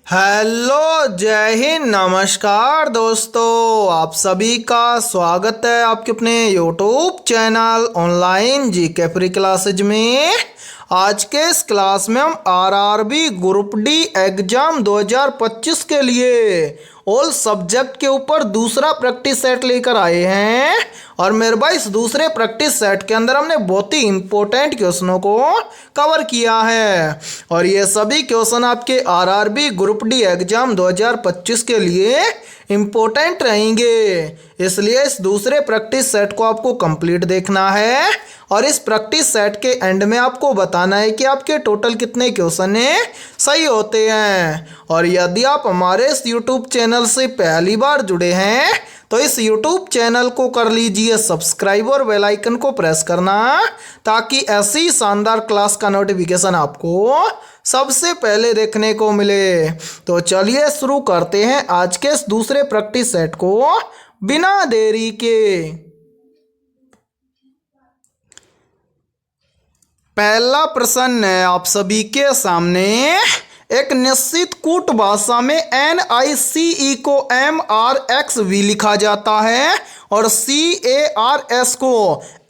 Hello, जय हिंद, नमस्कार दोस्तों। आप सभी का स्वागत है आपके अपने YouTube channel online GK free classes में। आज के इस क्लास में हम आरआरबी ग्रुप डी एग्जाम 2025 के लिए ऑल सब्जेक्ट के ऊपर दूसरा प्रैक्टिस सेट लेकर आए हैं। और मेरे भाई इस दूसरे प्रैक्टिस सेट के अंदर हमने बहुत ही इंपॉर्टेंट क्वेश्चनों को कवर किया है और ये सभी क्वेश्चन आपके आरआरबी ग्रुप डी एग्जाम 2025 के लिए इम्पोर्टेंट रहेंगे। इसलिए इस दूसरे प्रैक्टिस सेट को आपको कंप्लीट देखना है और इस प्रैक्टिस सेट के एंड में आपको बताना है कि आपके टोटल कितने क्वेश्चन सही होते हैं। और यदि आप हमारे इस यूट्यूब चैनल से पहली बार जुड़े हैं तो इस यूट्यूब चैनल को कर लीजिए सब्सक्राइब और बेल आइकन को प्रेस करना ताकि ऐसी शानदार क्लास का नोटिफिकेशन आपको सबसे पहले देखने को मिले। तो चलिए शुरू करते हैं आज के इस दूसरे प्रैक्टिस सेट को बिना देरी के। पहला प्रश्न है आप सभी के सामने। एक निश्चित कूट भाषा में NICE को MRXV लिखा जाता है और CARS को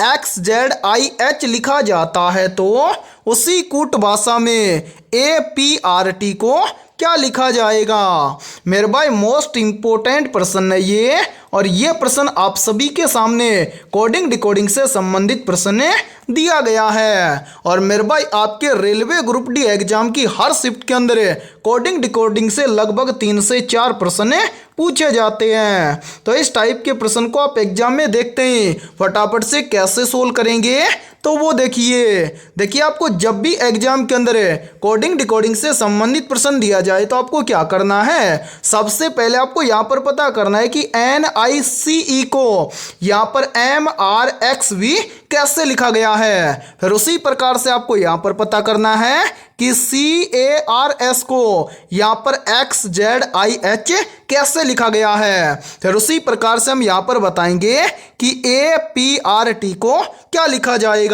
XZIH लिखा जाता है, तो उसी कूट भाषा में APRT को क्या लिखा जाएगा? मेरे भाई मोस्ट इंपॉर्टेंट प्रश्न है ये, और ये प्रश्न आप सभी के सामने कोडिंग डिकोडिंग से संबंधित प्रश्न दिया गया है। और मेरे भाई आपके रेलवे ग्रुप डी एग्जाम की हर शिफ्ट के अंदर कोडिंग डिकोडिंग से लगभग 3 से 4 प्रश्न पूछे जाते हैं। तो इस टाइप के प्रश्न को आप एग्जाम में देखते ही फटाफट से कैसे सोल्व करेंगे तो वो देखिए आपको जब भी एग्जाम के अंदर कोडिंग डिकोडिंग से संबंधित प्रश्न दिया जाए तो आपको क्या करना है, सबसे पहले आपको यहाँ पर पता करना है कि NICE को यहाँ पर MRXV कैसे लिखा गया है। फिर उसी प्रकार से आपको यहाँ पर पता करना है कि CARS को यहाँ पर XZIH कैसे लिखा गया है। फिर उसी प्रकार से हम यहाँ पर बताएंगे कि APRT को क्या लिखा जाएगा।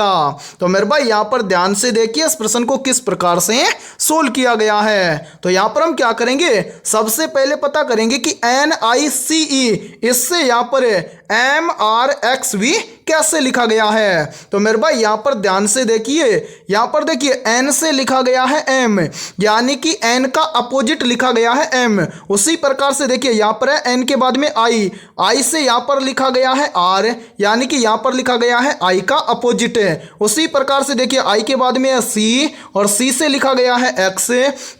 तो मेरे भाई यहाँ पर ध्यान से देखिए इस प्रश्न को किस प्रकार से सोल्व किया गया है। तो यहाँ पर हम क्या करेंगे, सबसे पहले पता करेंगे कि NICE इससे यहाँ पर MRXV कैसे लिखा गया है। तो मेरे भाई यहाँ पर ध्यान से देखिए, यहाँ पर देखिए N से लिखा गया है M, यानी कि N का अपोजिट लिखा गया है M। उसी प्रकार से देखिए यहाँ पर है N के बाद में I से यहाँ पर लिखा गया है R, यानी कि यहाँ पर लिखा गया है I का अपोजिट है। उसी प्रकार से देखिए I के बाद में है C और C से लिखा गया है X,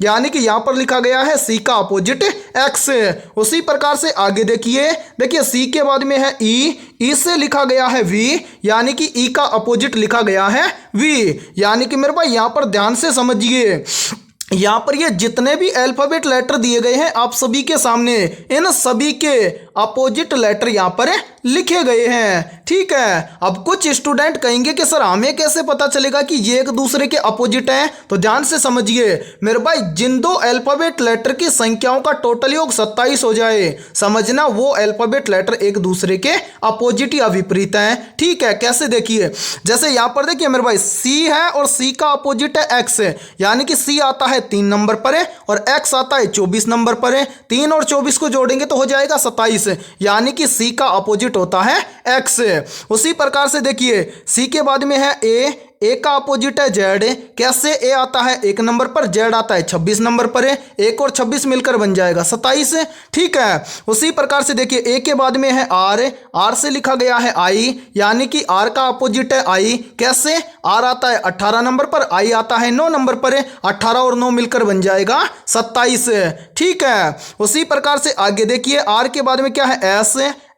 यानी कि यहाँ पर लिखा गया है C का अपोजिट X। उसी प्रकार से आगे देखिए C के बाद में है E से लिखा गया है V, यानी कि E का अपोजिट लिखा गया है V। यानी कि मेरे भाई यहाँ पर ध्यान से समझिए, यहाँ पर ये जितने भी अल्फाबेट लेटर दिए गए हैं आप सभी के सामने, इन सभी के अपोजिट लेटर यहाँ पर लिखे गए हैं। ठीक है, अब कुछ स्टूडेंट कहेंगे कि सर हमें कैसे पता चलेगा कि ये एक दूसरे के अपोजिट हैं। तो ध्यान से समझिए मेरे भाई, जिन दो अल्फाबेट लेटर की संख्याओं का टोटल योग 27 हो जाए, समझना वो अल्फाबेट लेटर एक दूसरे के अपोजिट या विपरीत हैं। ठीक है, कैसे देखिए, जैसे यहाँ पर देखिए मेरे भाई C है और C का अपोजिट है X, यानी कि C आता है 3 नंबर पर है और X आता है 24 नंबर पर है। 3 और 24 को जोड़ेंगे तो हो जाएगा 27, यानी कि C का अपोजिट होता है X। उसी प्रकार से देखिए C के बाद में है A का अपोजिट है Z, कैसे A आता है 1 नंबर पर, Z आता है 26 नंबर पर है। 1 और 26 मिलकर बन जाएगा 27। ठीक है, उसी प्रकार से देखिए A के बाद में है R से लिखा गया है I, यानी कि R का अपोजिट है I, कैसे R आता है 18 नंबर पर, I आता है 9 नंबर पर है। 18 और 9 मिलकर बन जाएगा 27। ठीक है, उसी प्रकार से आगे देखिए R के बाद में क्या है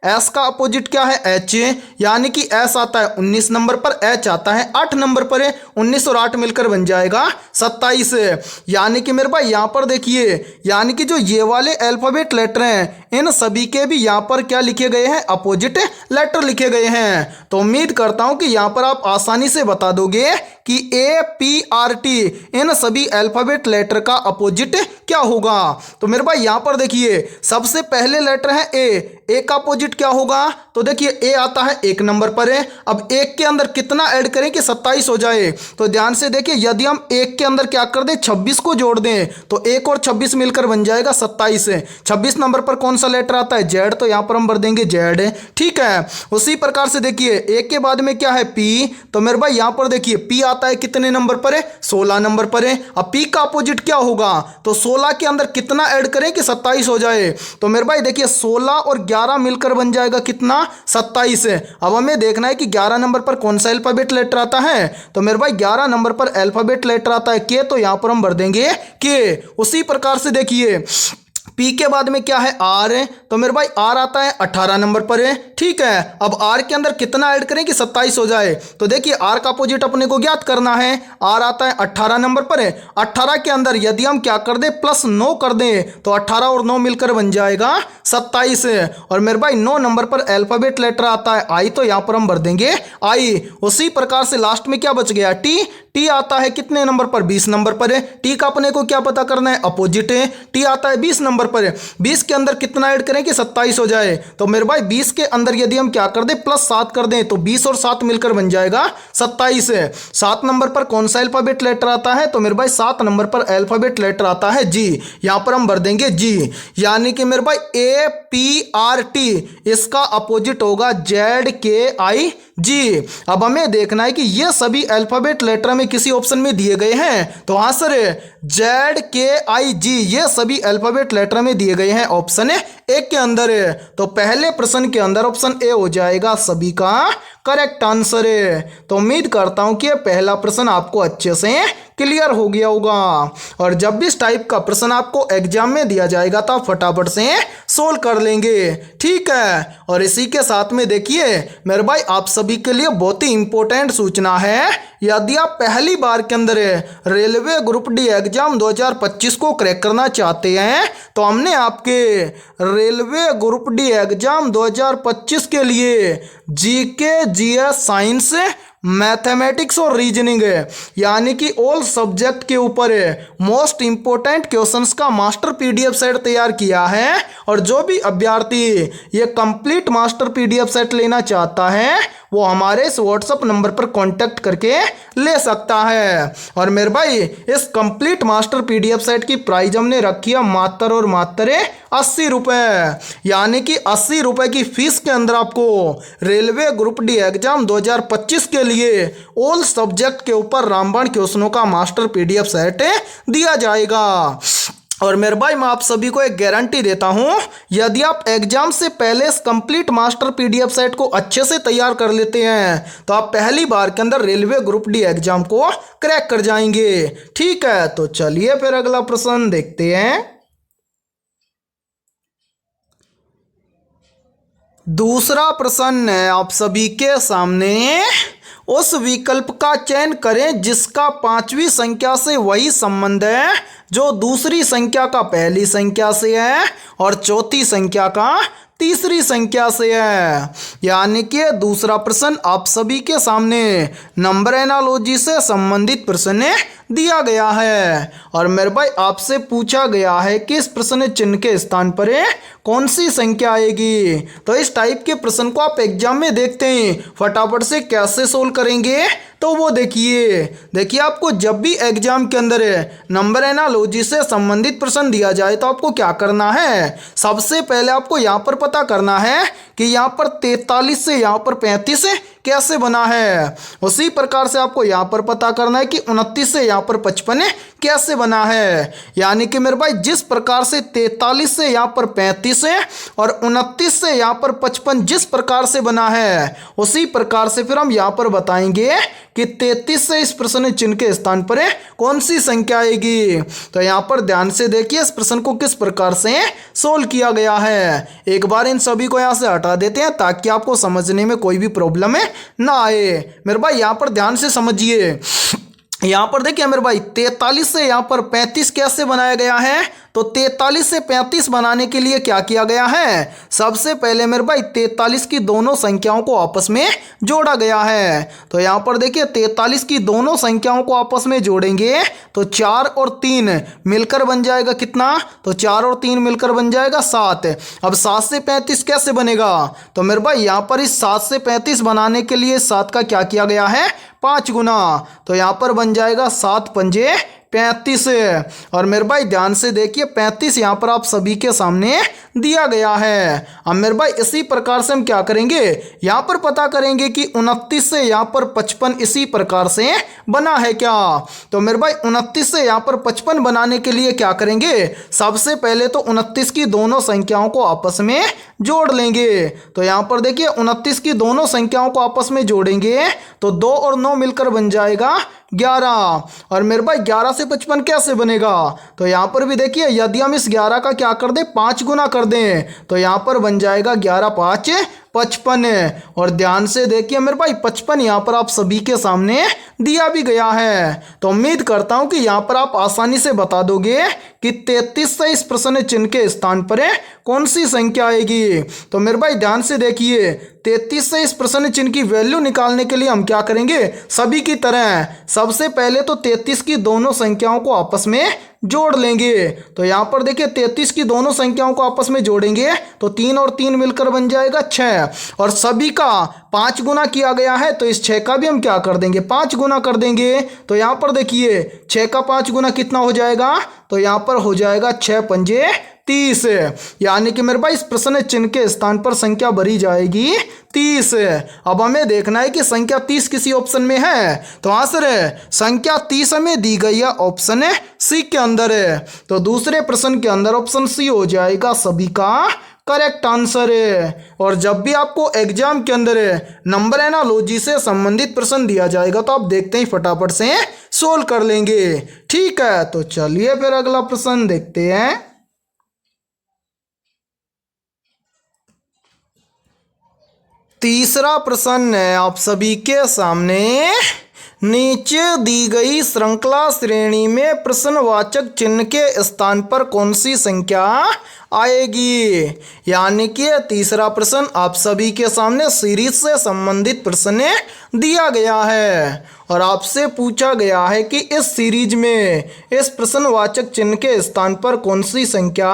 S का अपोजिट क्या है H, यानी कि S आता है 19 नंबर पर, H आता है 8 नंबर पर है। 19 और 8 मिलकर बन जाएगा 27। यानी कि मेरे भाई यहाँ पर देखिए, यानी कि जो ये वाले अल्फाबेट लेटर हैं इन सभी के भी यहाँ पर क्या लिखे गए हैं, अपोजिट लेटर लिखे गए हैं। तो उम्मीद करता हूँ कि यहाँ पर आप आसानी से बता दोगे कि APRT इन सभी अल्फाबेट लेटर का अपोजिट क्या होगा। तो मेरे भाई यहाँ पर देखिए सबसे पहले लेटर है ए का अपोजिट क्या होगा? तो देखिए ए आता है 1 नंबर पर है। अब 1 के अंदर कितना ऐड करें कि 27 हो जाए? तो ध्यान से देखिए, यदि हम 1 के अंदर क्या कर दें, 26 को जोड़ दें तो 1 और 26 मिलकर बन जाएगा 27 है। 26 नंबर पर कौन सा लेटर आता है? जेड, तो यहाँ पर हम भर देंगे जेड है। ठीक है, उसी प्रकार से देखिए ए के बाद में क्या है? पी। तो मेरे भाई यहाँ पर देखिए पी आता है कितने नंबर पर है? 16 नंबर पर है। अब पी का अपोजिट क्या होगा? तो 16 के अंदर कितना ऐड करें कि 27 हो जाए? तो मेरे भाई देखिए 16 और 11 मिलकर बन जाएगा कितना? 27 है। अब हमें देखना है कि 11 नंबर पर कौन सा अल्फाबेट लेटर आता है। तो मेरे भाई 11 नंबर पर अल्फाबेट लेटर आता है के, तो यहां पर हम भर देंगे के। उसी प्रकार से देखिए पी के बाद में क्या है? आर है। तो मेरे भाई आर आता है 18 नंबर पर है। ठीक है, अब आर के अंदर कितना ऐड करें कि 27 हो जाए? तो देखिए आर का अपोजिट अपने को ज्ञात करना है। आर आता है 18 नंबर पर है। 18 के अंदर यदि हम क्या कर दें, प्लस 9 कर दें तो 18 और 9 मिलकर बन जाएगा 27 है। और मेरे भाई 9 नंबर पर अल्फाबेट लेटर आता है आई, तो यहां पर हम भर देंगे आई। उसी प्रकार से लास्ट में क्या बच गया? टी। टी आता है कितने नंबर पर? 20 नंबर पर है। टी का अपने को क्या पता करना है? अपोजिट है। टी आता है 20 नंबर पर है। 20 के अंदर कितना ऐड करें कि 27 हो जाए? तो मेरे भाई 20 के अंदर यदि हम क्या कर दें, प्लस 7 कर दें तो 20 और 7 मिलकर बन जाएगा 27 है। 7 नंबर पर कौन सा अल्फाबेट लेटर आता है? तो मेरे भाई 7 नंबर पर अल्फाबेट लेटर आता है जी। यहां पर हम भर देंगे जी। यानी कि मेरे भाई ए पी आर टी, इसका अपोजिट होगा जेड के आई जी। अब हमें देखना है कि ये सभी अल्फाबेट लेटर में किसी ऑप्शन में दिए गए हैं। तो हाँ सर, जेड के आई जी ये सभी अल्फाबेट लेटर में दिए गए हैं ऑप्शन ए के अंदर है। तो पहले प्रश्न के अंदर ऑप्शन ए हो जाएगा सभी का करेक्ट आंसर है। तो उम्मीद करता हूं कि पहला प्रश्न आपको अच्छे से क्लियर हो गया होगा। और जब भी इस टाइप का प्रश्न आपको एग्जाम में दिया जाएगा तो आप फटाफट से सोल्व कर लेंगे। ठीक है, और इसी के साथ में देखिए मेरे भाई आप सभी के लिए बहुत ही इंपॉर्टेंट सूचना है। यदि आप पहली बार के अंदर रेलवे ग्रुप डी एग्जाम 2025 को क्रैक करना चाहते हैं तो हमने आपके रेलवे ग्रुप डी एग्जाम 2025 के लिए जीके, जीएस, साइंस, मैथमेटिक्स और रीजनिंग है, यानी कि ऑल सब्जेक्ट के ऊपर मोस्ट इंपोर्टेंट क्वेश्चंस का मास्टर पीडीएफ सेट तैयार किया है। और जो भी अभ्यर्थी ये कंप्लीट मास्टर पीडीएफ सेट लेना चाहता है वो हमारे इस व्हाट्सएप नंबर पर कांटेक्ट करके ले सकता है। और मेरे भाई इस कंप्लीट मास्टर पीडीएफ सेट की प्राइस हमने रखी है मात्र और मात्र 80 रुपये, यानी कि 80 रुपये की फीस के अंदर आपको रेलवे ग्रुप डी एग्जाम 2025 के लिए ऑल सब्जेक्ट के ऊपर रामबाण क्वेश्चनों का मास्टर पीडीएफ सेट दिया जाएगा। और मेरे भाई मैं आप सभी को एक गारंटी देता हूं, यदि आप एग्जाम से पहले इस कंप्लीट मास्टर पीडीएफ सेट को अच्छे से तैयार कर लेते हैं तो आप पहली बार के अंदर रेलवे ग्रुप डी एग्जाम को क्रैक कर जाएंगे। ठीक है, तो चलिए फिर अगला प्रश्न देखते हैं। दूसरा प्रश्न है आप सभी के सामने। उस विकल्प का चयन करें जिसका 5वीं संख्या से वही संबंध है जो दूसरी संख्या का पहली संख्या से है और चौथी संख्या का तीसरी संख्या से है। यानी कि दूसरा प्रश्न आप सभी के सामने नंबर एनालॉजी से संबंधित प्रश्न दिया गया है। और मेरे भाई आपसे पूछा गया है कि इस प्रश्न चिन्ह के स्थान पर कौन सी संख्या आएगी। तो इस टाइप के प्रश्न को आप एग्जाम में देखते हैं फटाफट से कैसे सोल्व करेंगे तो वो देखिए आपको जब भी एग्जाम के अंदर नंबर एनालॉजी से संबंधित प्रश्न दिया जाए तो आपको क्या करना है, सबसे पहले आपको यहाँ पर पता करना है कि यहाँ पर 43 से यहाँ पर 35 कैसे बना है। उसी प्रकार से आपको यहाँ पर पता करना है कि 29 से यहाँ पर 55 कैसे बना है। यानी कि मेरे भाई जिस प्रकार से 43 से यहाँ पर 35 है और 29 से यहाँ पर 55 जिस प्रकार से बना है उसी प्रकार से फिर हम यहाँ पर बताएंगे कि 33 से इस प्रश्न चिन्ह के स्थान पर कौन सी संख्या आएगी। तो यहाँ पर ध्यान से देखिए इस प्रश्न को किस प्रकार से सोल्व किया गया है। एक बार इन सभी को यहाँ से हटा देते हैं ताकि आपको समझने में कोई भी प्रॉब्लम ना आए। मेरे भाई यहाँ पर ध्यान से समझिए, यहाँ पर देखिए मेरे भाई 43 से यहाँ पर 35 कैसे बनाया गया है। तो 43 से 35 बनाने के लिए क्या किया गया है, सबसे पहले मेरे भाई 43 की दोनों संख्याओं को आपस में जोड़ा गया है। तो यहाँ पर देखिए 43 की दोनों संख्याओं को आपस में जोड़ेंगे तो 4 और 3 मिलकर बन जाएगा कितना, तो 4 और 3 मिलकर बन जाएगा 7। अब 7 से 35 कैसे बनेगा, तो मेरे भाई यहाँ पर इस 7 से 35 बनाने के लिए 7 का क्या किया गया है, 5 गुना। तो यहाँ पर बन जाएगा 7 पंजे 35। और मेरे भाई ध्यान से देखिए 35 यहाँ पर आप सभी के सामने दिया गया है। अब मेरे भाई इसी प्रकार से हम क्या करेंगे, यहाँ पर पता करेंगे कि 29 से यहाँ पर 55 इसी प्रकार से बना है क्या। तो मेरे भाई 29 से यहाँ पर 55 बनाने के लिए क्या करेंगे, सबसे पहले तो 29 की दोनों संख्याओं को आपस में जोड़ लेंगे। तो यहाँ पर देखिए 29 की दोनों संख्याओं को आपस में जोड़ेंगे तो 2 और 9 मिलकर बन जाएगा 11। और मेरे भाई 11 से 55 कैसे बनेगा, तो यहाँ पर भी देखिए यदि हम इस 11 का क्या कर दें, 5 गुना कर दें तो यहाँ पर बन जाएगा 11 5 55। और ध्यान से देखिए मेरे भाई 55 यहाँ पर आप सभी के सामने दिया भी गया है। तो उम्मीद करता हूँ कि यहाँ पर आप आसानी से बता दोगे कि 33 से इस प्रश्न चिन्ह के स्थान पर कौन सी संख्या आएगी। तो मेरे भाई ध्यान से देखिए 33 से इस प्रश्न चिन्ह की वैल्यू निकालने के लिए हम क्या करेंगे, सभी की तरह सबसे पहले तो 33 की दोनों संख्याओं को आपस में जोड़ लेंगे। तो यहाँ पर देखिए 33 की दोनों संख्याओं को आपस में जोड़ेंगे तो 3 और 3 मिलकर बन जाएगा 6। और सभी का 5 गुना किया गया है तो इस 6 का भी हम क्या कर देंगे, 5 गुना कर देंगे। तो यहाँ पर देखिए 6 का 5 गुना कितना हो जाएगा, तो यहाँ पर हो जाएगा 6 पंजे 30। यानी कि मेरे भाई इस प्रश्न चिन्ह के स्थान पर संख्या भरी जाएगी 30। अब हमें देखना है कि संख्या 30 किसी ऑप्शन में है। तो आंसर है संख्या 30 हमें दी गई है ऑप्शन सी के अंदर है। तो दूसरे प्रश्न के अंदर ऑप्शन सी हो जाएगा सभी का करेक्ट आंसर है। और जब भी आपको एग्जाम के अंदर नंबर एनालॉजी से संबंधित प्रश्न दिया जाएगा तो आप देखते ही फटाफट से सोल्व कर लेंगे। ठीक है, तो चलिए फिर अगला प्रश्न देखते हैं। तीसरा प्रश्न है आप सभी के सामने, नीचे दी गई श्रृंखला श्रेणी में प्रश्नवाचक चिन्ह के स्थान पर कौन सी संख्या आएगी। यानी कि तीसरा प्रश्न आप सभी के सामने सीरीज से संबंधित प्रश्न दिया गया है और आपसे पूछा गया है कि इस सीरीज में इस प्रश्नवाचक चिन्ह के स्थान पर कौन सी संख्या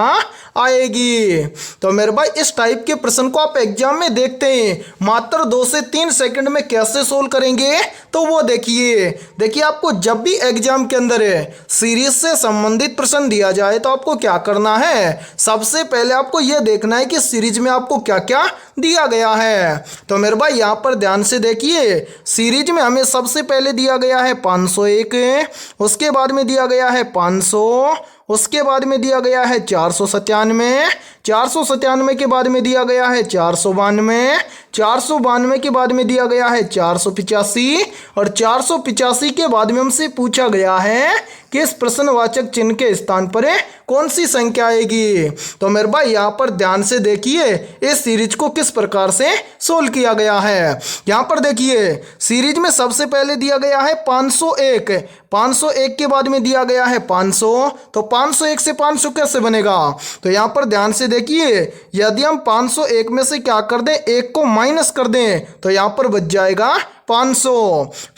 आएगी। तो मेरे भाई इस टाइप के प्रश्न को आप एग्जाम में देखते हैं मात्र 2 से 3 सेकंड में कैसे सोल्व करेंगे, तो वो देखिए आपको जब भी एग्जाम के अंदर सीरीज से संबंधित प्रश्न दिया जाए तो आपको क्या करना है, सबसे पहले आपको यह देखना है कि सीरीज में आपको क्या क्या दिया गया है। तो मेरे भाई यहाँ पर ध्यान से देखिए सीरीज में हमें सबसे पहले दिया गया है 501, उसके बाद में दिया गया है 500, उसके बाद में दिया गया है 497, 497 के बाद में दिया गया है 492, 492 के बाद में दिया गया है 485 और 485 के बाद में हमसे पूछा गया है कि इस प्रश्नवाचक चिन्ह के स्थान पर कौन सी संख्या आएगी। तो मेरे भाई यहाँ पर ध्यान से देखिए इस सीरीज को किस प्रकार से सोल्व किया गया है। यहाँ पर देखिए सीरीज में सबसे पहले दिया गया है 501, 501 के बाद में दिया गया है 500, तो 501 से 500 कैसे बनेगा। तो यहाँ पर ध्यान से देखिए यदि हम 501 में से क्या कर दें, 1 को माइनस कर दें तो यहाँ पर बच जाएगा 500।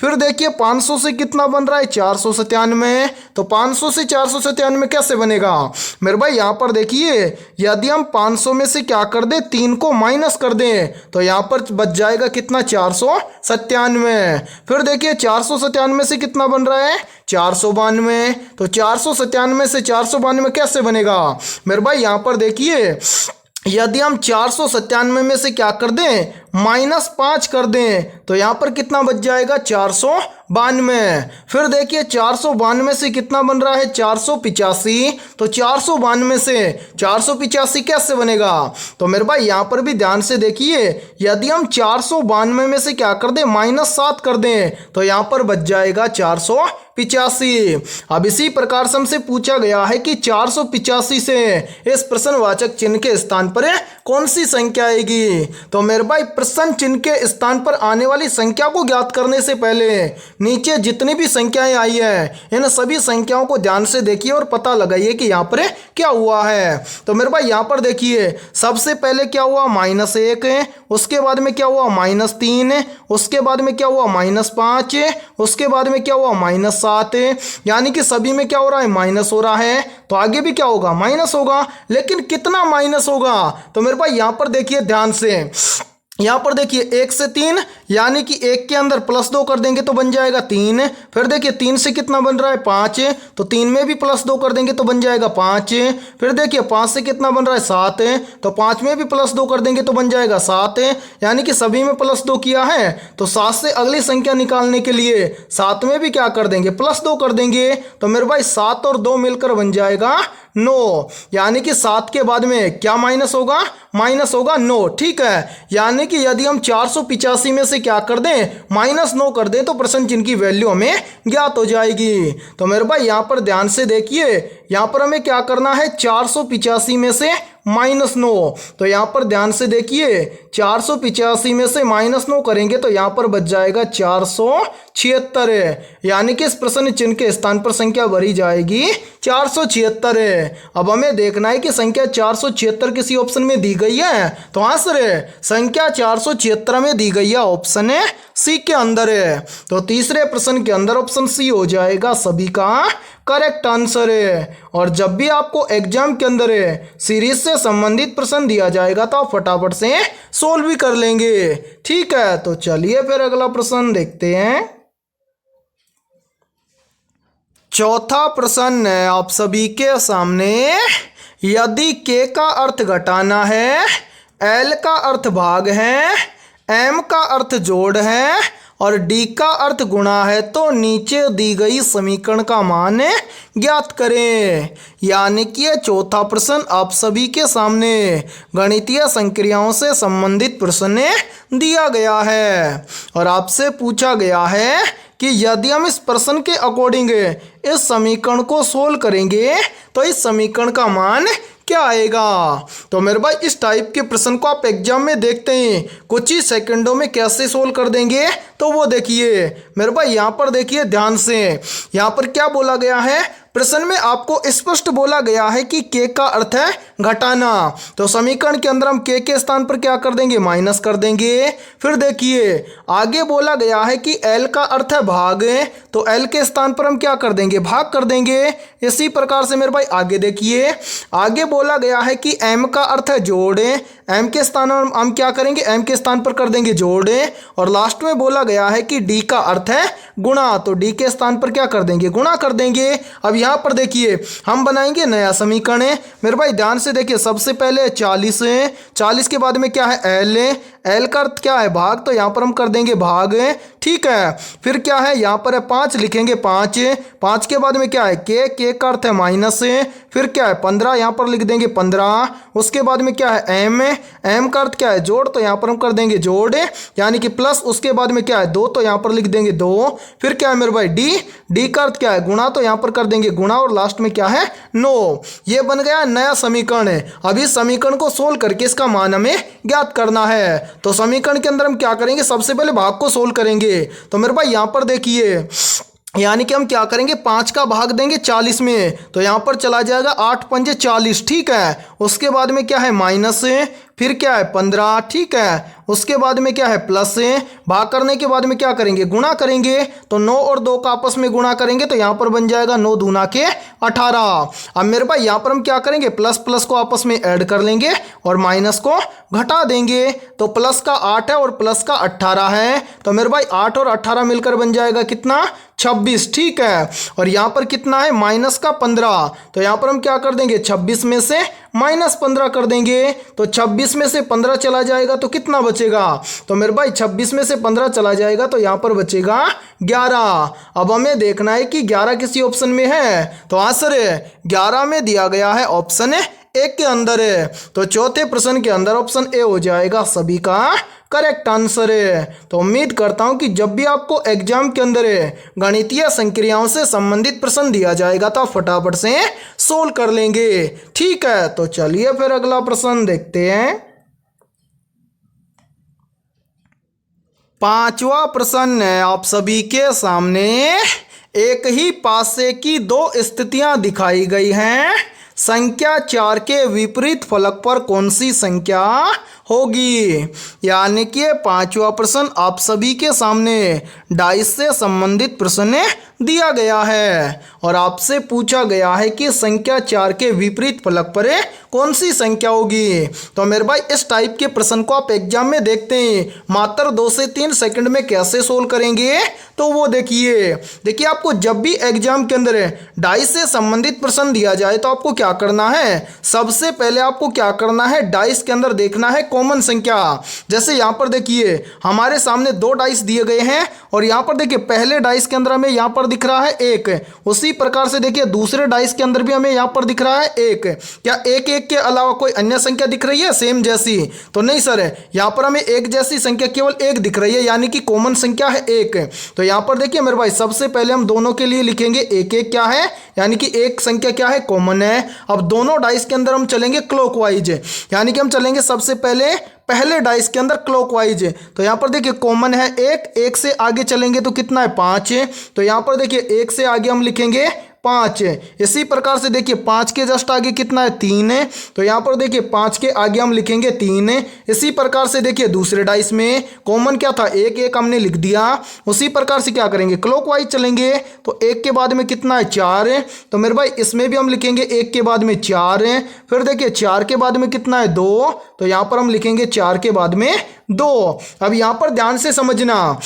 फिर देखिए 500 से कितना बन रहा है 497, तो 500 से 497 कैसे बनेगा। मेरे भाई यहाँ पर देखिए यदि हम 500 में से क्या कर दें, 3 को माइनस कर दें तो यहाँ पर बच जाएगा कितना 497। फिर देखिए 497 से कितना बन रहा है 492, तो 497 से 492 कैसे बनेगा। मेरे भाई यहाँ पर देखिए यदि हम 497 में से क्या कर दें, -5 कर दें तो यहाँ पर कितना बच जाएगा 492। फिर देखिए 492 से कितना बन रहा है 485, तो 492 से 485 कैसे बनेगा। तो मेरे भाई यहाँ पर भी ध्यान से देखिए यदि हम 492 में से क्या कर दें, -7 कर दें तो यहाँ पर बच जाएगा 485। अब इसी प्रकार से हमसे पूछा गया है कि 485 से इस प्रश्नवाचक चिन्ह के स्थान पर कौन सी संख्या आएगी। तो मेरे भाई प्रश्न चिन्ह के स्थान पर आने वाली संख्या को ज्ञात करने से पहले नीचे जितनी भी संख्याएं आई है इन सभी संख्याओं को ध्यान से देखिए और पता लगाइए कि यहाँ पर क्या हुआ है। तो मेरे भाई यहाँ पर देखिए सबसे पहले क्या हुआ -1, उसके बाद में क्या हुआ -3, उसके बाद में क्या हुआ -5, उसके बाद में क्या हुआ -7, यानी कि सभी में क्या हो रहा है माइनस हो रहा है। तो आगे भी क्या होगा माइनस होगा, लेकिन कितना माइनस होगा? तो मेरे भाई यहाँ पर देखिए ध्यान से, यहाँ पर देखिए 1 से 3 यानी कि 1 के अंदर +2 कर देंगे तो बन जाएगा 3। फिर देखिए 3 से कितना बन रहा है 5, तो 3 में भी +2 कर देंगे तो बन जाएगा 5। फिर देखिए 5 से कितना बन रहा है 7, तो 5 में भी +2 कर देंगे तो बन जाएगा 7, यानी कि सभी में +2 किया है। तो 7 से अगली संख्या निकालने के लिए 7 में भी क्या कर देंगे +2 कर देंगे। तो मेरे भाई 7 और 2 मिलकर बन जाएगा 9, यानी कि 7 के बाद में क्या माइनस होगा -9। ठीक है, यानी कि यदि हम 485 में से क्या कर दें -9 कर दें तो प्रश्न चिन्ह की वैल्यू हमें ज्ञात हो जाएगी। तो मेरे भाई यहाँ पर ध्यान से देखिए, यहाँ पर हमें क्या करना है 485 में से -9। तो यहाँ पर ध्यान से देखिए 485 में से -9 करेंगे तो यहाँ पर बच जाएगा 476, यानी कि इस प्रश्न चिन्ह के स्थान पर संख्या भरी जाएगी 476। अब हमें देखना है कि संख्या 476 किसी ऑप्शन में दी गई है। तो हाँ सर, संख्या 476 में दी गई है, ऑप्शन है सी के अंदर है। तो तीसरे प्रश्न के अंदर ऑप्शन सी हो जाएगा सभी का करेक्ट आंसर है। और जब भी आपको एग्जाम के अंदर सीरीज से संबंधित प्रश्न दिया जाएगा तो आप फटाफट से सोल्व भी कर लेंगे। ठीक है, तो चलिए फिर अगला प्रश्न देखते हैं। चौथा प्रश्न है आप सभी के सामने, यदि k का अर्थ घटाना है, l का अर्थ भाग है, m का अर्थ जोड़ है और d का अर्थ गुणा है तो नीचे दी गई समीकरण का मान ज्ञात करें। यानी कि ये चौथा प्रश्न आप सभी के सामने गणितीय संक्रियाओं से संबंधित प्रश्न दिया गया है और आपसे पूछा गया है कि यदि हम इस प्रश्न के अकॉर्डिंग इस समीकरण को सोल्व करेंगे तो इस समीकरण का मान क्या आएगा। तो मेरे भाई इस टाइप के प्रश्न को आप एग्जाम में देखते हैं कुछ ही सेकंडों में कैसे सोल्व कर देंगे, तो वो देखिए मेरे भाई यहाँ पर देखिए ध्यान से, यहाँ पर क्या बोला गया है, प्रश्न में आपको स्पष्ट बोला गया है कि k का अर्थ है घटाना। तो समीकरण के अंदर हम k के स्थान पर क्या कर देंगे माइनस कर देंगे। फिर देखिए आगे बोला गया है कि l का अर्थ है भाग, तो l के स्थान पर हम क्या कर देंगे भाग कर देंगे। इसी प्रकार से मेरे भाई आगे देखिए, आगे बोला गया है कि m का अर्थ है जोड़, m के स्थान पर हम क्या करेंगे m के स्थान पर कर देंगे जोड़। और लास्ट में बोला गया है कि d का अर्थ है गुणा, तो d के स्थान पर क्या कर देंगे गुणा कर देंगे। अब यहाँ पर देखिए हम बनाएंगे नया समीकरण मेरे भाई ध्यान से देखिए, सबसे पहले 40 है, 40 के बाद में क्या है l का अर्थ क्या है भाग, तो यहाँ पर हम कर देंगे भाग। ठीक है, फिर क्या है यहाँ पर है 5 लिखेंगे 5, 5 के बाद में क्या है k का अर्थ है माइनस, फिर क्या है 15 यहाँ पर लिख देंगे 15, उसके बाद में क्या है m का अर्थ क्या है जोड़, तो यहाँ पर हम कर देंगे जोड़ यानी कि प्लस, उसके बाद में क्या है 2 तो यहाँ पर लिख देंगे 2, फिर क्या है मेरे भाई d का अर्थ क्या है गुणा, तो यहाँ पर कर देंगे गुणा और लास्ट में क्या है 9। ये बन गया नया समीकरण। अब इस समीकरण को सोल्व करके इसका मान हमें ज्ञात करना है। तो समीकरण के अंदर हम क्या करेंगे, सबसे पहले भाग को सोल्व करेंगे। तो मेरे भाई यहाँ पर देखिए, यानी कि हम क्या करेंगे 5 का भाग देंगे 40 में, तो यहाँ पर चला जाएगा 8 पंजे 40। ठीक है, उसके बाद में क्या है माइनस, फिर क्या है 15। ठीक है, उसके बाद में क्या है प्लस, भाग करने के बाद में क्या करेंगे गुणा करेंगे, तो 9 और 2 का आपस में गुणा करेंगे तो यहाँ पर बन जाएगा 9 दूना के 18। अब मेरे भाई यहाँ पर हम क्या करेंगे प्लस प्लस को आपस में ऐड कर लेंगे और माइनस को घटा देंगे। तो प्लस का 8 है और प्लस का 18 है, तो मेरे भाई 8 और 18 मिलकर बन जाएगा कितना 26। ठीक है, और यहाँ पर कितना है माइनस का 15, तो यहाँ पर हम क्या कर देंगे 26 में से -15 कर देंगे। तो 26 में से 15 चला जाएगा तो कितना बचेगा, तो मेरे भाई 26 में से 15 चला जाएगा तो यहाँ पर बचेगा 11। अब हमें देखना है कि 11 किसी ऑप्शन में है, तो आंसर 11 में दिया गया है ऑप्शन ए के अंदर है। तो चौथे प्रश्न के अंदर ऑप्शन ए हो जाएगा सभी का करेक्ट आंसर है। तो उम्मीद करता हूं कि जब भी आपको एग्जाम के अंदर गणितीय संक्रियाओं से संबंधित प्रश्न दिया जाएगा तो आप फटाफट से सोल्व कर लेंगे। ठीक है, तो चलिए फिर अगला प्रश्न देखते हैं। पांचवा प्रश्न है आप सभी के सामने। एक ही पासे की दो स्थितियां दिखाई गई हैं। संख्या 4 के विपरीत फलक पर कौन सी संख्या होगी। यानी कि पांचवा प्रश्न आप सभी के सामने डाइस से संबंधित प्रश्न दिया गया है और आपसे पूछा गया है कि संख्या 4 के विपरीत फलक पर कौन सी संख्या होगी। तो मेरे भाई इस टाइप के प्रश्न को आप एग्जाम में देखते हैं मात्र 2 से 3 सेकंड में कैसे सोल्व करेंगे। तो वो देखिए आपको जब भी एग्जाम के अंदर डाइस से संबंधित प्रश्न दिया जाए तो आपको क्या करना है, सबसे पहले आपको क्या करना है, डाइस के अंदर देखना है कॉमन संख्या। जैसे यहाँ पर देखिए हमारे सामने 2 डाइस दिए गए हैं और यहाँ पर देखिए पहले डाइस के अंदर हमें यहाँ पर दिख रहा है 1, उसी प्रकार से देखिए दूसरे डाइस के अंदर भी हमें यहाँ पर दिख रहा है 1। क्या 1 के अलावा कोई अन्य संख्या दिख रही है सेम जैसी? तो नहीं सर, यहाँ पर हमें एक जैसी संख्या केवल 1 दिख रही है, यानी कि कॉमन संख्या है 1। तो यहाँ पर देखिए मेरे भाई सबसे पहले हम दोनों के लिए लिखेंगे 1 क्या है, यानी कि एक संख्या क्या है, कॉमन है। अब दोनों डाइस के अंदर हम चलेंगे क्लॉकवाइज, यानी कि हम चलेंगे सबसे पहले डाइस के अंदर क्लॉकवाइज। तो यहाँ पर देखिए कॉमन है 1 से आगे चलेंगे तो कितना है 5। तो यहाँ पर देखिए 1 से आगे हम लिखेंगे 5। इसी प्रकार से देखिए 5 के जस्ट आगे कितना है 3। तो यहाँ पर देखिए 5 के आगे हम लिखेंगे 3। इसी प्रकार से देखिए दूसरे डाइस में कॉमन क्या था 1 हमने लिख दिया। उसी प्रकार से क्या करेंगे क्लॉकवाइज चलेंगे तो 1 के बाद में कितना है 4। तो मेरे भाई इसमें भी हम लिखेंगे 1 के बाद में 4। फिर देखिए 4 के बाद में कितना है 2। तो यहाँ पर हम लिखेंगे 4 के बाद में 2। अब यहाँ पर ध्यान से समझना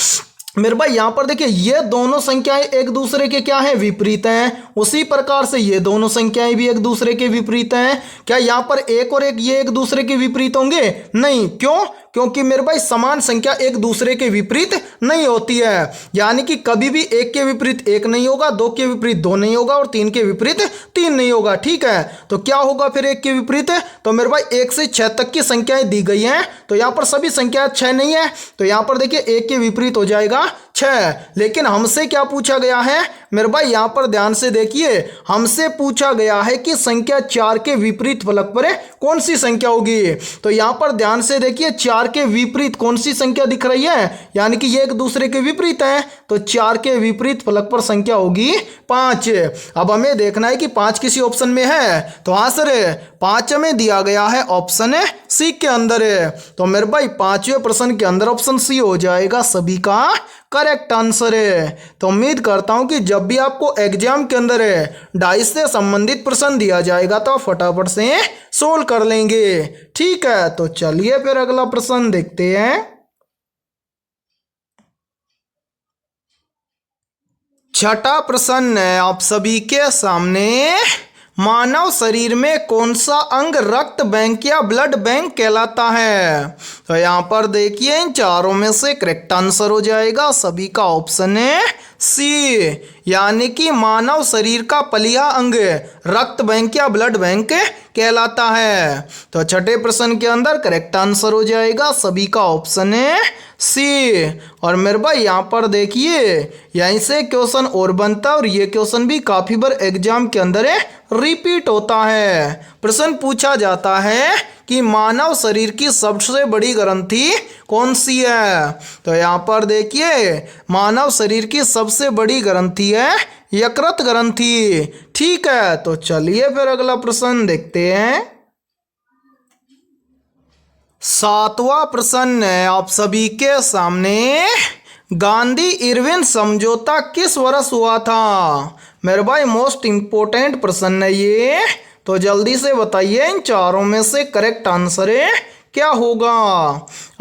मेरे भाई, यहाँ पर देखिए ये दोनों संख्याएं एक दूसरे के क्या है विपरीत हैं। उसी प्रकार से ये दोनों संख्याएं भी एक दूसरे के विपरीत हैं। क्या यहाँ पर 1 और 1 ये एक दूसरे के विपरीत होंगे? नहीं। क्यों? क्योंकि मेरे भाई समान संख्या एक दूसरे के विपरीत नहीं होती है, यानी कि कभी भी 1 के विपरीत 1 नहीं होगा, 2 के विपरीत 2 नहीं होगा और 3 के विपरीत 3 नहीं होगा। ठीक है, तो क्या होगा फिर 1 के विपरीत? तो मेरे भाई 1 से 6 तक की संख्याएं दी गई हैं, तो यहाँ पर सभी संख्या 6 नहीं है, तो यहाँ पर देखिए 1 के विपरीत हो जाएगा 6। लेकिन हमसे क्या पूछा गया है मेरे भाई, यहाँ पर ध्यान से देखिए, हमसे पूछा गया है कि संख्या 4 के विपरीत फलक पर कौन सी संख्या होगी। तो यहाँ पर ध्यान से देखिए 4 के विपरीत कौन सी संख्या दिख रही है, यानी कि ये एक दूसरे के विपरीत है, तो 4 के विपरीत फलक पर संख्या होगी 5। अब हमें देखना है कि 5 किसी ऑप्शन में है, तो हाँ सर 5 हमें दिया गया है ऑप्शन सी के अंदर है। तो मेरे भाई 5वें प्रश्न के अंदर ऑप्शन सी हो जाएगा सभी का करेक्ट आंसर है। तो उम्मीद करता हूं कि जब भी आपको एग्जाम के अंदर डाइस से संबंधित प्रश्न दिया जाएगा तो आप फटाफट से सोल्व कर लेंगे। ठीक है, तो चलिए फिर अगला प्रश्न देखते हैं। छठा प्रश्न है आप सभी के सामने। मानव शरीर में कौन सा अंग रक्त बैंक या ब्लड बैंक कहलाता है। तो यहाँ पर देखिए इन चारों में से करेक्ट आंसर हो जाएगा सभी का ऑप्शन है सी, यानी कि मानव शरीर का पलिया अंग रक्त बैंक या ब्लड बैंक कहलाता है। तो छठे प्रश्न के अंदर करेक्ट आंसर हो जाएगा सभी का ऑप्शन है सी। और मेरे भाई यहाँ पर देखिए यहीं से क्वेश्चन और बनता है और ये क्वेश्चन भी काफी बार एग्जाम के अंदर रिपीट होता है। प्रश्न पूछा जाता है कि मानव शरीर की सबसे बड़ी ग्रंथि कौन सी है। तो यहाँ पर देखिए मानव शरीर की सबसे बड़ी ग्रंथि है यकृत ग्रंथि। ठीक है, तो चलिए फिर अगला प्रश्न देखते हैं। 7वां प्रश्न है आप सभी के सामने। गांधी इरविन समझौता किस वर्ष हुआ था। मेरे भाई मोस्ट इंपोर्टेंट प्रश्न है ये, तो जल्दी से बताइए इन चारों में से करेक्ट आंसर क्या होगा।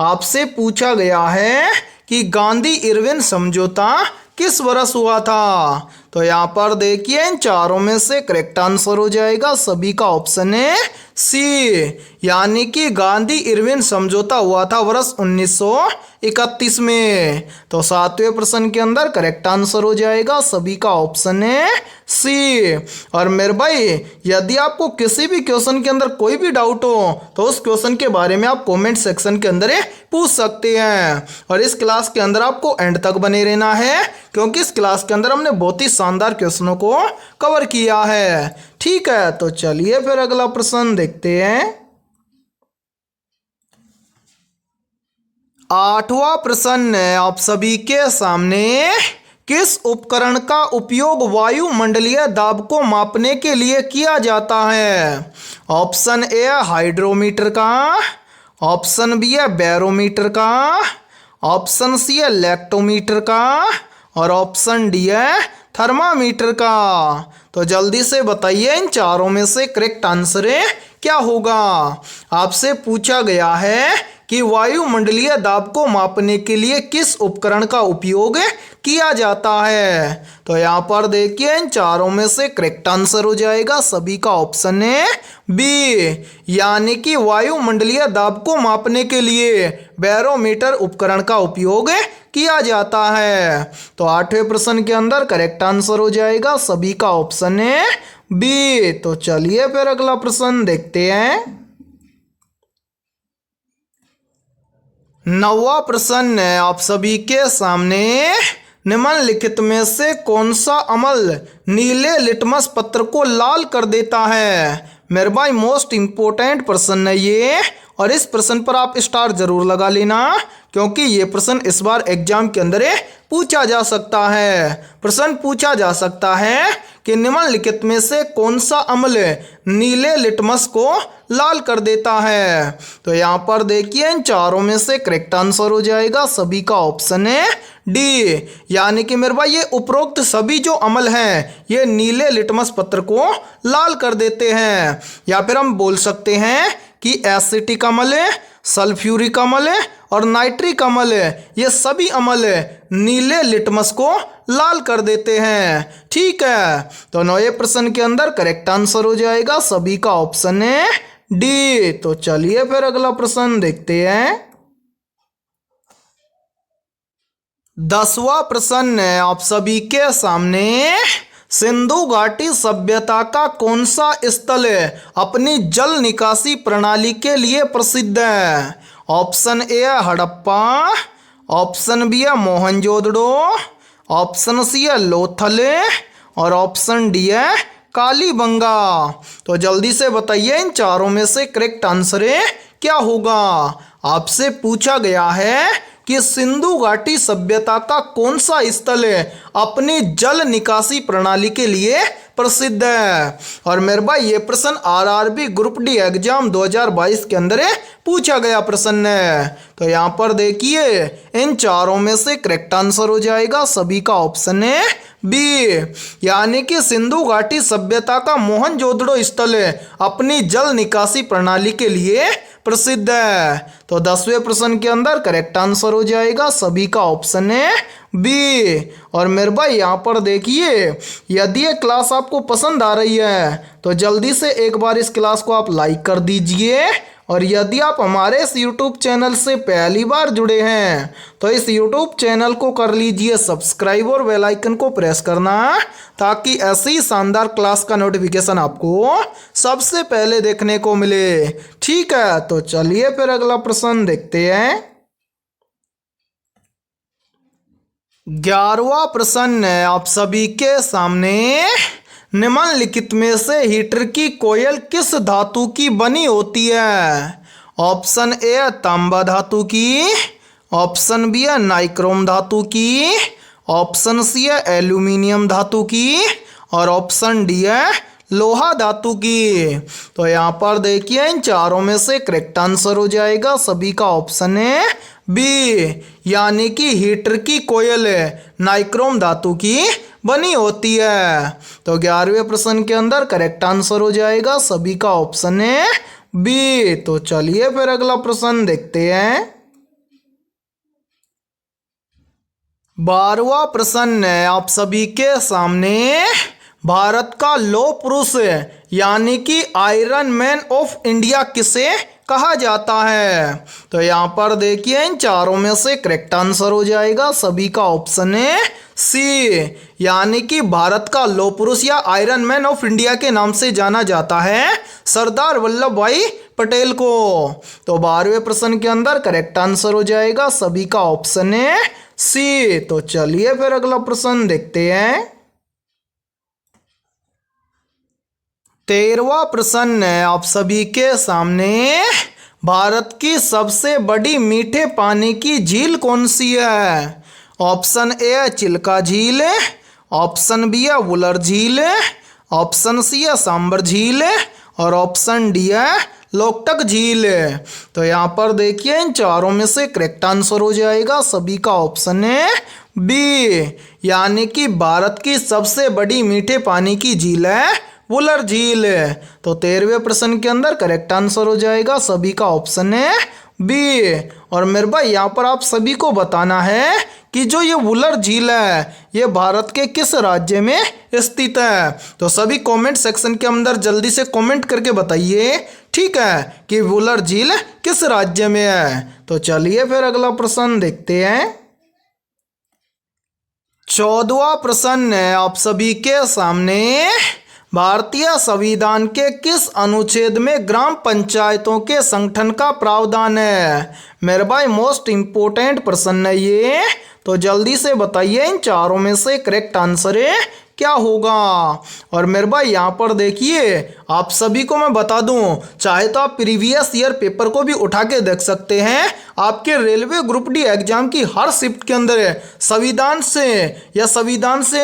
आपसे पूछा गया है कि गांधी इरविन समझौता किस वर्ष हुआ था। तो यहाँ पर देखिए इन चारों में से करेक्ट आंसर हो जाएगा सभी का ऑप्शन है सी, यानी कि गांधी इरविन समझौता हुआ था वर्ष 1931 में। तो 7वें प्रश्न के अंदर करेक्ट आंसर हो जाएगा सभी का ऑप्शन है सी। और मेरे भाई यदि आपको किसी भी क्वेश्चन के अंदर कोई भी डाउट हो तो उस क्वेश्चन के बारे में आप कमेंट सेक्शन के अंदर पूछ सकते हैं। और इस क्लास के अंदर आपको एंड तक बने रहना है, क्योंकि इस क्लास के अंदर हमने बहुत ही शानदार क्वेश्चनों को कवर किया है। ठीक है, तो चलिए फिर अगला प्रश्न देखते हैं। आठवां प्रश्न है आप सभी के सामने। किस उपकरण का उपयोग वायुमंडलीय दाब को मापने के लिए किया जाता है? ऑप्शन ए है हाइड्रोमीटर का, ऑप्शन बी है बैरोमीटर का, ऑप्शन सी है लैक्टोमीटर का और ऑप्शन डी है थर्मामीटर का। तो जल्दी से बताइए इन चारों में से करेक्ट आंसर क्या होगा। आपसे पूछा गया है कि वायुमंडलीय दाब को मापने के लिए किस उपकरण का उपयोग किया जाता है। तो यहाँ पर देखिए इन चारों में से करेक्ट आंसर हो जाएगा सभी का ऑप्शन है बी, यानी कि वायुमंडलीय दाब को मापने के लिए बैरोमीटर उपकरण का उपयोग किया जाता है। तो आठवें प्रश्न के अंदर करेक्ट आंसर हो जाएगा सभी का ऑप्शन है बी। तो चलिए फिर अगला प्रश्न देखते हैं। नौवां प्रश्न है आप सभी के सामने। निम्नलिखित में से कौन सा अम्ल नीले लिटमस पत्र को लाल कर देता है? मेरे भाई मोस्ट इंपोर्टेंट प्रश्न है ये, और इस प्रश्न पर आप स्टार जरूर लगा लेना क्योंकि ये प्रश्न इस बार एग्जाम के अंदर पूछा जा सकता है। प्रश्न पूछा जा सकता है कि निम्नलिखित में से कौन सा अम्ल नीले लिटमस को लाल कर देता है। तो यहाँ पर देखिए इन चारों में से करेक्ट आंसर हो जाएगा सभी का ऑप्शन है डी, यानी कि मेरे भाई ये उपरोक्त सभी जो अम्ल हैं ये नीले लिटमस पत्र को लाल कर देते हैं। या फिर हम बोल सकते हैं कि एसिटिक अम्ल, सल्फ्यूरिक अम्ल और नाइट्रिक अम्ल ये सभी अम्ल नीले लिटमस को लाल कर देते हैं। ठीक है, तो नौवें प्रश्न के अंदर करेक्ट आंसर हो जाएगा सभी का ऑप्शन है डी। तो चलिए फिर अगला प्रश्न देखते हैं। 10वां प्रश्न है आप सभी के सामने। सिंधु घाटी सभ्यता का कौन सा स्थल अपनी जल निकासी प्रणाली के लिए प्रसिद्ध है? ऑप्शन ए है हड़प्पा, ऑप्शन बी है मोहनजोदड़ो, ऑप्शन सी है लोथल और ऑप्शन डी है कालीबंगा। तो जल्दी से बताइए इन चारों में से करेक्ट आंसर क्या होगा। आपसे पूछा गया है कि सिंधु घाटी सभ्यता का कौन सा स्थल अपनी जल निकासी प्रणाली के लिए प्रसिद्ध है। और मेरे भाई ये प्रश्न आरआरबी ग्रुप डी एग्जाम 2022 के अंदर पूछा गया प्रश्न है। तो यहाँ पर देखिए इन चारों में से करेक्ट आंसर हो जाएगा सभी का ऑप्शन है बी, यानी कि सिंधु घाटी सभ्यता का मोहनजोदड़ो स्थल अपनी जल निकासी प्रणाली के लिए प्रसिद्ध है। तो 10वें प्रश्न के अंदर करेक्ट आंसर हो जाएगा सभी का ऑप्शन है बी। और मेरे भाई यहाँ पर देखिए यदि ये क्लास आपको पसंद आ रही है तो जल्दी से एक बार इस क्लास को आप लाइक कर दीजिए, और यदि आप हमारे इस YouTube चैनल से पहली बार जुड़े हैं तो इस YouTube चैनल को कर लीजिए सब्सक्राइब और बेल आइकन को प्रेस करना ताकि ऐसी शानदार क्लास का नोटिफिकेशन आपको सबसे पहले देखने को मिले। ठीक है, तो चलिए फिर अगला प्रश्न देखते हैं। 11वां प्रश्न है आप सभी के सामने। निम्नलिखित में से हीटर की कोयल किस धातु की बनी होती है? ऑप्शन ए है तांबा धातु की, ऑप्शन बी है नाइक्रोम धातु की, ऑप्शन सी है एल्यूमिनियम धातु की और ऑप्शन डी है लोहा धातु की। तो यहाँ पर देखिए इन चारों में से करेक्ट आंसर हो जाएगा सभी का ऑप्शन है बी, यानी कि हीटर की कोयल नाइक्रोम धातु की बनी होती है। तो 11वें प्रश्न के अंदर करेक्ट आंसर हो जाएगा सभी का ऑप्शन है बी। तो चलिए फिर अगला प्रश्न देखते हैं। 12वां प्रश्न है आप सभी के सामने। भारत का लौह पुरुष यानी कि आयरन मैन ऑफ इंडिया किसे कहा जाता है? तो यहाँ पर देखिए इन चारों में से करेक्ट आंसर हो जाएगा सभी का ऑप्शन है सी, यानी कि भारत का लौह पुरुष या आयरन मैन ऑफ इंडिया के नाम से जाना जाता है सरदार वल्लभ भाई पटेल को। तो 12वें प्रश्न के अंदर करेक्ट आंसर हो जाएगा सभी का ऑप्शन है सी। तो चलिए फिर अगला प्रश्न देखते हैं। 13वां प्रश्न है आप सभी के सामने। भारत की सबसे बड़ी मीठे पानी की झील कौन सी है? ऑप्शन ए है चिल्का झील, ऑप्शन बी है वुलर झील, ऑप्शन सी है सांबर झील और ऑप्शन डी है लोकटक झील। तो यहाँ पर देखिए इन चारों में से करेक्ट आंसर हो जाएगा सभी का ऑप्शन है बी, यानी कि भारत की सबसे बड़ी मीठे पानी की झील है वुलर झील। तो 13वें प्रश्न के अंदर करेक्ट आंसर हो जाएगा सभी का ऑप्शन है बी। और मेरे भाई यहाँ पर आप सभी को बताना है कि जो ये वुलर झील है ये भारत के किस राज्य में स्थित है। तो सभी कमेंट सेक्शन के अंदर जल्दी से कमेंट करके बताइए, ठीक है, कि वुलर झील किस राज्य में है। तो चलिए फिर अगला प्रश्न देखते हैं। 14वां प्रश्न है आप सभी के सामने। भारतीय संविधान के किस अनुच्छेद में ग्राम पंचायतों के संगठन का प्रावधान है? मेरे भाई मोस्ट इम्पोर्टेंट प्रश्न है ये, तो जल्दी से बताइए इन चारों में से करेक्ट आंसर है क्या होगा। और मेरे भाई यहाँ पर देखिए आप सभी को मैं बता दूं, चाहे तो आप प्रीवियस ईयर पेपर को भी उठा के देख सकते हैं। आपके रेलवे ग्रुप डी एग्जाम की हर शिफ्ट के अंदर संविधान से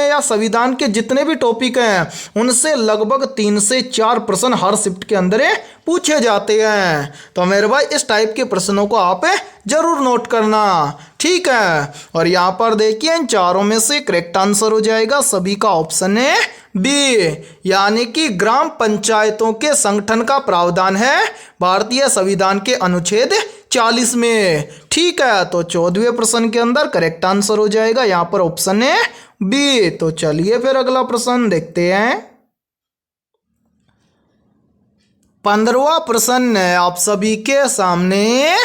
या संविधान के जितने भी टॉपिक हैं उनसे लगभग 3 से 4 प्रश्न हर शिफ्ट के अंदर पूछे जाते हैं। तो मेरे भाई इस टाइप के प्रश्नों को आप जरूर नोट करना, ठीक है। और यहाँ पर देखिए इन चारों में से करेक्ट आंसर हो जाएगा सभी का ऑप्शन है बी, यानी कि ग्राम पंचायतों के संगठन का प्रावधान है भारतीय संविधान के अनुच्छेद 40 में, ठीक है। तो 14वें प्रश्न के अंदर करेक्ट आंसर हो जाएगा यहाँ पर ऑप्शन है बी। तो चलिए फिर अगला प्रश्न देखते हैं। 15वां प्रश्न है आप सभी के सामने।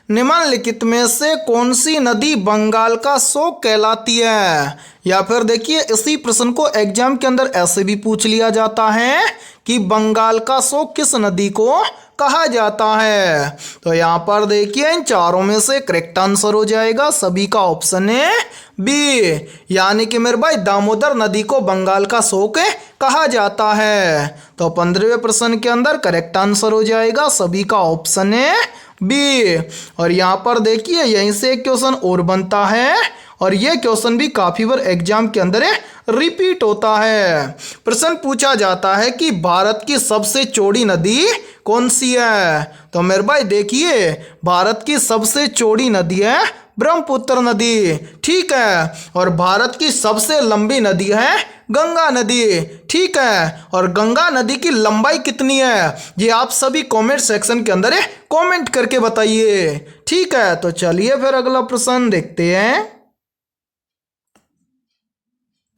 निम्नलिखित में से कौन सी नदी बंगाल का शोक कहलाती है? या फिर देखिए इसी प्रश्न को एग्जाम के अंदर ऐसे भी पूछ लिया जाता है कि बंगाल का शोक किस नदी को कहा जाता है। तो यहाँ पर देखिए इन चारों में से करेक्ट आंसर हो जाएगा सभी का ऑप्शन है बी, यानी कि मेरे भाई दामोदर नदी को बंगाल का शोक कहा जाता है। तो 15वें प्रश्न के अंदर करेक्ट आंसर हो जाएगा सभी का ऑप्शन है बी। और यहाँ पर देखिए यहीं से एक क्वेश्चन और बनता है और ये क्वेश्चन भी काफी बार एग्जाम के अंदर रिपीट होता है। प्रश्न पूछा जाता है कि भारत की सबसे चौड़ी नदी कौन सी है? तो मेरे भाई देखिए भारत की सबसे चौड़ी नदी है ब्रह्मपुत्र नदी, ठीक है। और भारत की सबसे लंबी नदी है गंगा नदी, ठीक है। और गंगा नदी की लंबाई कितनी है ये आप सभी कमेंट सेक्शन के अंदर कमेंट करके बताइए, ठीक है। तो चलिए फिर अगला प्रश्न देखते हैं।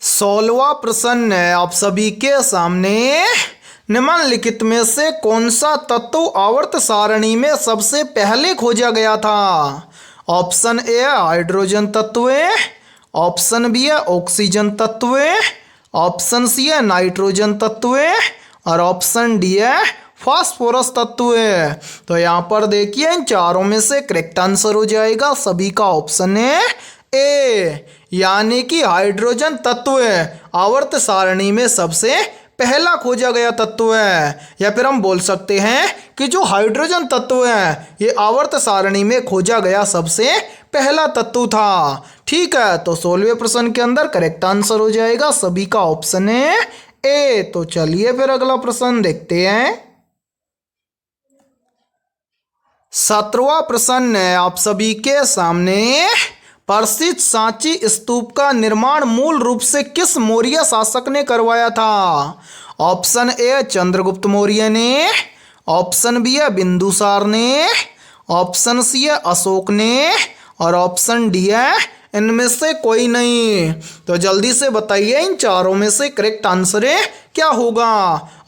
16वां प्रश्न है आप सभी के सामने। निम्नलिखित में से कौन सा तत्व आवर्त सारणी में सबसे पहले खोजा गया था? ऑप्शन ए है हाइड्रोजन तत्व, ऑप्शन बी है ऑक्सीजन तत्व, ऑप्शन सी है नाइट्रोजन तत्व और ऑप्शन डी है फास्फोरस तत्व। तो यहाँ पर देखिए इन चारों में से करेक्ट आंसर हो जाएगा सभी का ऑप्शन है ए, यानी कि हाइड्रोजन तत्व आवर्त सारणी में सबसे पहला खोजा गया तत्व है। या फिर हम बोल सकते हैं कि जो हाइड्रोजन तत्व है ये आवर्त सारणी में खोजा गया सबसे पहला तत्व था, ठीक है। तो 16वें प्रश्न के अंदर करेक्ट आंसर हो जाएगा सभी का ऑप्शन है ए। तो चलिए फिर अगला प्रश्न देखते हैं। 17वां प्रश्न है आप सभी के सामने। प्रसिद्ध सांची स्तूप का निर्माण मूल रूप से किस मौर्य शासक ने करवाया था? ऑप्शन ए चंद्रगुप्त मौर्य ने, ऑप्शन बी है बिंदुसार ने, ऑप्शन सी है अशोक ने और ऑप्शन डी है इनमें से कोई नहीं। तो जल्दी से बताइए इन चारों में से करेक्ट आंसर क्या होगा।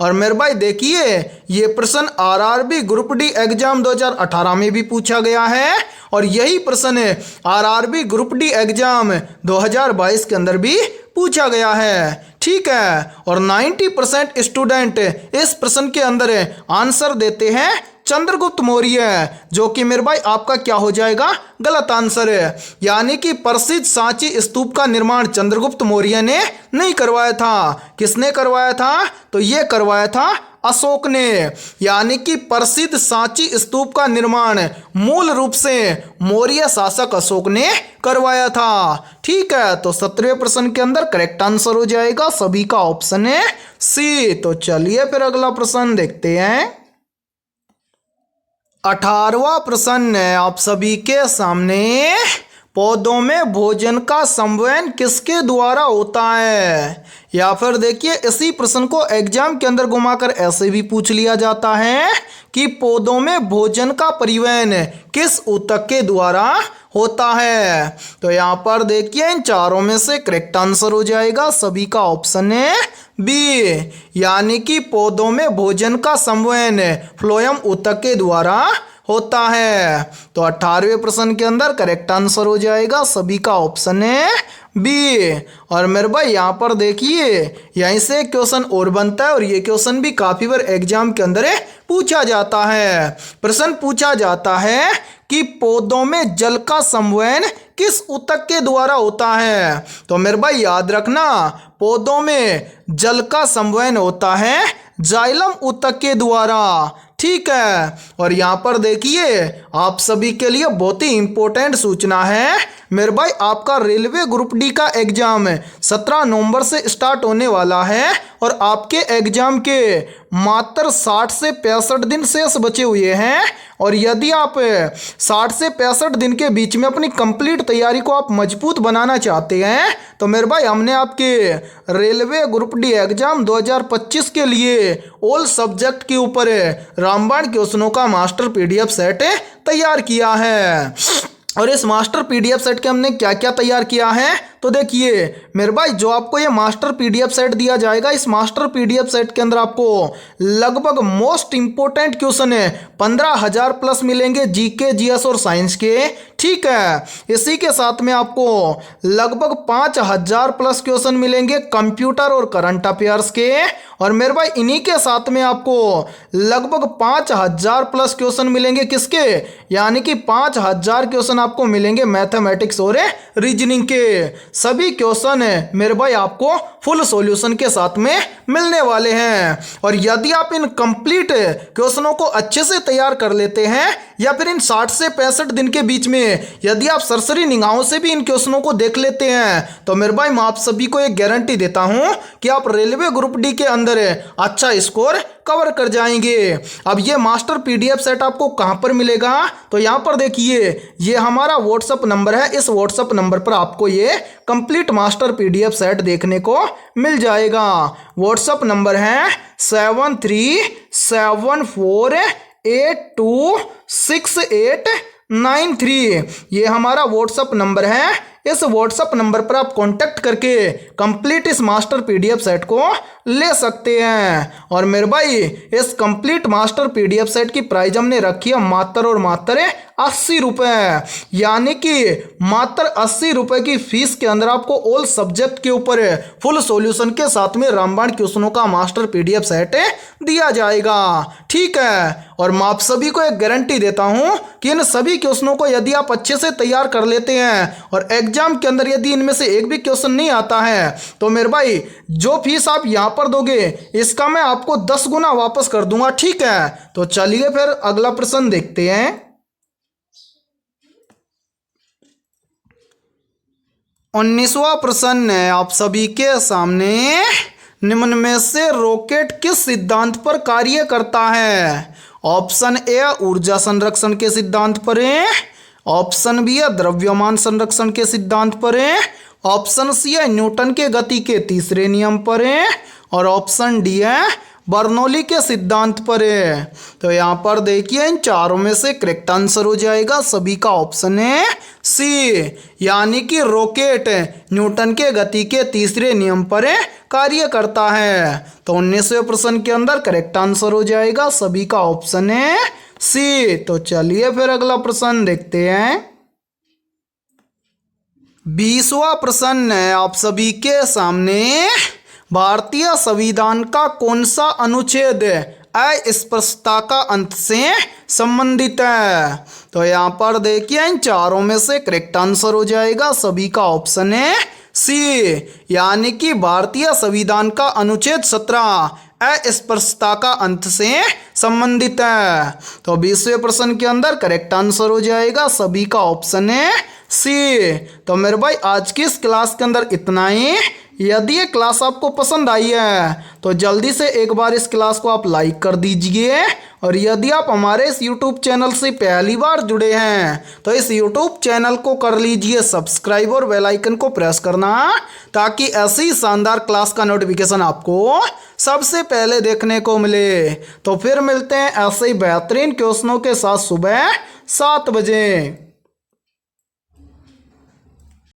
और मेरे भाई देखिए ये प्रश्न आरआरबी ग्रुप डी एग्जाम 2018 में भी पूछा गया है और यही प्रश्न आरआरबी ग्रुप डी एग्जाम 2022 के अंदर भी पूछा गया है, ठीक है। और 90% स्टूडेंट इस प्रश्न के अंदर आंसर देते हैं चंद्रगुप्त मौर्य, जो कि मेरे भाई आपका क्या हो जाएगा गलत आंसर है। यानी कि प्रसिद्ध सांची स्तूप का निर्माण चंद्रगुप्त मौर्य ने नहीं करवाया था। किसने करवाया था? तो ये करवाया था अशोक ने, यानी कि प्रसिद्ध सांची स्तूप का निर्माण मूल रूप से मौर्य शासक अशोक ने करवाया था। ठीक है, तो 17वें प्रश्न के अंदर करेक्ट आंसर हो जाएगा सभी का ऑप्शन है सी। तो चलिए फिर अगला प्रश्न देखते हैं। 18वां प्रश्न है आप सभी के सामने, पौधों में भोजन का संवहन किसके द्वारा होता है? या फिर देखिए इसी प्रश्न को एग्जाम के अंदर घुमाकर ऐसे भी पूछ लिया जाता है कि पौधों में भोजन का परिवहन किस ऊतक के द्वारा होता है? तो यहाँ पर देखिए इन चारों में से करेक्ट आंसर हो जाएगा सभी का ऑप्शन है बी, यानी कि पौधों में भोजन का संवहन फ्लोएम ऊतक के द्वारा होता है। तो 18वें प्रश्न के अंदर करेक्ट आंसर हो जाएगा सभी का ऑप्शन है बी। और मेरे भाई यहाँ पर देखिए यहीं से क्वेश्चन और बनता है और ये क्वेश्चन भी काफी बार एग्जाम के अंदर पूछा जाता है। प्रश्न पूछा जाता है कि पौधों में जल का संवहन किस ऊतक के द्वारा होता है? तो मेरे भाई याद रखना, पौधों में जल का संवहन होता है जाइलम ऊतक के द्वारा। ठीक है, और यहाँ पर देखिए आप सभी के लिए बहुत ही इंपॉर्टेंट सूचना है मेरे भाई, आपका रेलवे ग्रुप डी का एग्जाम 17 नवंबर से स्टार्ट होने वाला है और आपके एग्जाम के मात्र 60 से 65 दिन शेष बचे हुए हैं। और यदि आप 60 से 65 दिन के बीच में अपनी कंप्लीट तैयारी को आप मजबूत बनाना चाहते हैं तो मेरे भाई हमने आपके रेलवे ग्रुप डी एग्जाम 2025 के लिए ऑल सब्जेक्ट के ऊपर रामबाण क्वेश्चनों का मास्टर पीडीएफ सेट तैयार किया है। और इस मास्टर पीडीएफ सेट के हमने क्या क्या तैयार किया है तो देखिए मेरे भाई, जो आपको ये मास्टर पीडीएफ सेट दिया जाएगा, इस मास्टर पीडीएफ सेट के अंदर आपको लगभग मोस्ट इंपोर्टेंट क्वेश्चन 15,000 प्लस मिलेंगे जीके, जीएस और साइंस के। ठीक है, इसी के साथ में आपको लगभग 5,000 प्लस क्वेश्चन मिलेंगे कंप्यूटर और करंट अफेयर्स के। और मेरे भाई इन्हीं के साथ में आपको लगभग 5,000 प्लस क्वेश्चन मिलेंगे किसके, यानी कि 5,000 क्वेश्चन आपको मिलेंगे मैथमेटिक्स और रीजनिंग के। सभी क्वेश्चन मेरे भाई आपको फुल सॉल्यूशन के साथ में मिलने वाले हैं। और यदि आप इन कंप्लीट क्वेश्चनों को अच्छे से तैयार कर लेते हैं या फिर इन 60 से 65 दिन के बीच में यदि आप सरसरी निगाहों से भी इन क्वेश्चनों को देख लेते हैं तो मेरे भाई मैं आप सभी को एक गारंटी देता हूं कि आप रेलवे ग्रुप डी के अंदर अच्छा स्कोर कवर कर जाएंगे। अब ये मास्टर पीडीएफ सेट आपको कहां पर मिलेगा तो यहां पर देखिए ये हमारा व्हाट्सएप नंबर है, इस व्हाट्सएप नंबर पर आपको ये कंप्लीट मास्टर पीडीएफ सेट देखने को मिल जाएगा। व्हाट्सएप नंबर है 7374826893। ये हमारा व्हाट्सएप नंबर है। इस व्हाट्सएप नंबर पर आप कांटेक्ट करके कंप्लीट इस मास्टर पीडीएफ सेट को ले सकते हैं। और मेरे भाई इस कंप्लीट मास्टर पीडीएफ सेट की प्राइस हमने रखी है मात्र और मात्र 80 रुपये, यानी कि मात्र 80 रुपये की फीस के अंदर आपको ऑल सब्जेक्ट के ऊपर फुल सॉल्यूशन के साथ में रामबाण क्वेश्चनों का मास्टर पीडीएफ सेट दिया जाएगा। ठीक है, और मैं आप सभी को एक गारंटी देता हूं कि इन सभी क्वेश्चनों को यदि आप अच्छे से तैयार कर लेते हैं और एग्जाम के अंदर यदि इनमें से एक भी क्वेश्चन नहीं आता है तो मेरे भाई जो फीस आप यहां पर दोगे इसका मैं आपको 10 गुना वापस कर दूंगा। ठीक है, तो चलिए फिर अगला प्रश्न देखते हैं। 19वां प्रश्न है आप सभी के सामने, निम्न में से रॉकेट किस सिद्धांत पर कार्य करता है? ऑप्शन ए ऊर्जा संरक्षण के सिद्धांत पर है, ऑप्शन बी है द्रव्यमान संरक्षण के सिद्धांत पर है, ऑप्शन सी है न्यूटन के गति के तीसरे नियम पर है और ऑप्शन डी है बर्नौली के सिद्धांत पर है। तो यहाँ पर देखिए इन चारों में से करेक्ट आंसर हो जाएगा सभी का ऑप्शन है सी, यानी कि रॉकेट न्यूटन के गति के तीसरे नियम पर कार्य करता है। तो 19वें प्रश्न के अंदर करेक्ट आंसर हो जाएगा सभी का ऑप्शन है सी। तो चलिए फिर अगला प्रश्न देखते हैं। 20वां प्रश्न है आप सभी के सामने, भारतीय संविधान का कौन सा अनुच्छेद अस्पृश्यता का अंत से संबंधित है? तो यहाँ पर देखिए इन चारों में से करेक्ट आंसर हो जाएगा सभी का ऑप्शन है सी यानी कि भारतीय संविधान का अनुच्छेद 17 अस्पृश्यता का अंत से संबंधित है। तो 20वें प्रश्न के अंदर करेक्ट आंसर हो जाएगा सभी का ऑप्शन है सी। तो मेरे भाई आज की इस क्लास के अंदर इतना ही। यदि ये क्लास आपको पसंद आई है तो जल्दी से एक बार इस क्लास को आप लाइक कर दीजिए, और यदि आप हमारे इस YouTube चैनल से पहली बार जुड़े हैं तो इस YouTube चैनल को कर लीजिए सब्सक्राइब और बेल आइकन को प्रेस करना, ताकि ऐसी शानदार क्लास का नोटिफिकेशन आपको सबसे पहले देखने को मिले। तो फिर मिलते हैं ऐसे ही बेहतरीन क्वेश्चनों के साथ सुबह 7 बजे।